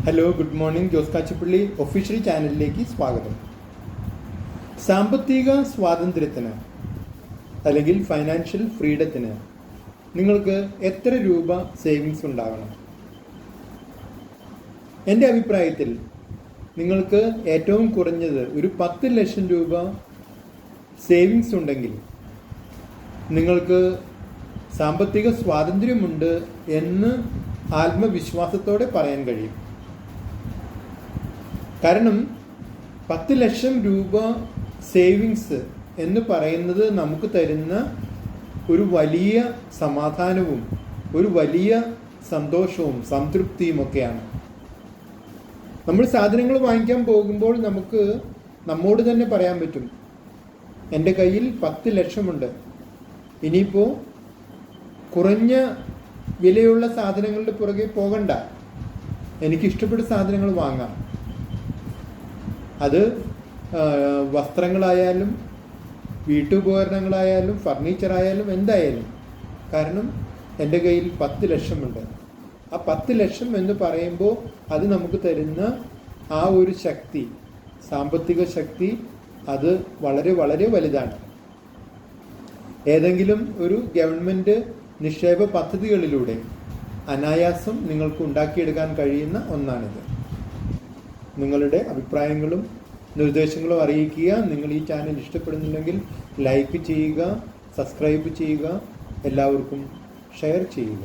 Hello, good morning. Jose Kachappilly official ചാനലിലേക്ക് സ്വാഗതം. സാമ്പത്തിക സ്വാതന്ത്ര്യത്തിന് അല്ലെങ്കിൽ ഫൈനാൻഷ്യൽ ഫ്രീഡത്തിന് നിങ്ങൾക്ക് എത്ര രൂപ സേവിങ്സ് ഉണ്ടാകണം? എൻ്റെ അഭിപ്രായത്തിൽ നിങ്ങൾക്ക് ഏറ്റവും കുറഞ്ഞത് ഒരു 10 ലക്ഷം രൂപ സേവിങ്സ് ഉണ്ടെങ്കിൽ നിങ്ങൾക്ക് സാമ്പത്തിക സ്വാതന്ത്ര്യമുണ്ട് എന്ന് ആത്മവിശ്വാസത്തോടെ പറയാൻ കഴിയും. കാരണം 10 ലക്ഷം രൂപ സേവിങ്സ് എന്ന് പറയുന്നത് നമുക്ക് തരുന്ന ഒരു വലിയ സമാധാനവും ഒരു വലിയ സന്തോഷവും സംതൃപ്തിയും ഒക്കെയാണ്. നമ്മൾ സാധനങ്ങൾ വാങ്ങിക്കാൻ പോകുമ്പോൾ നമുക്ക് നമ്മോട് തന്നെ പറയാൻ പറ്റും, എൻ്റെ കയ്യിൽ 10 ലക്ഷമുണ്ട്, ഇനിയിപ്പോൾ കുറഞ്ഞ വിലയുള്ള സാധനങ്ങളുടെ പുറകെ പോകണ്ട, എനിക്കിഷ്ടപ്പെട്ട സാധനങ്ങൾ വാങ്ങാം. അത് വസ്ത്രങ്ങളായാലും വീട്ടുപകരണങ്ങളായാലും ഫർണിച്ചറായാലും എന്തായാലും. കാരണം എൻ്റെ കയ്യിൽ 10 ലക്ഷമുണ്ട്. ആ 10 ലക്ഷം എന്ന് പറയുമ്പോൾ അത് നമുക്ക് തരുന്ന ആ ഒരു ശക്തി, സാമ്പത്തിക ശക്തി, അത് വളരെ വളരെ വലുതാണ്. ഏതെങ്കിലും ഒരു ഗവൺമെൻറ് നിക്ഷേപ പദ്ധതികളിലൂടെ അനായാസം നിങ്ങൾക്ക് ഉണ്ടാക്കിയെടുക്കാൻ കഴിയുന്ന ഒന്നാണിത്. നിങ്ങളുടെ അഭിപ്രായങ്ങളും നിർദ്ദേശങ്ങളും അറിയിക്കുക. നിങ്ങൾ ഈ ചാനൽ ഇഷ്ടപ്പെടുന്നില്ലെങ്കിൽ ലൈക്ക് ചെയ്യുക, സബ്സ്ക്രൈബ് ചെയ്യുക, എല്ലാവർക്കും ഷെയർ ചെയ്യുക.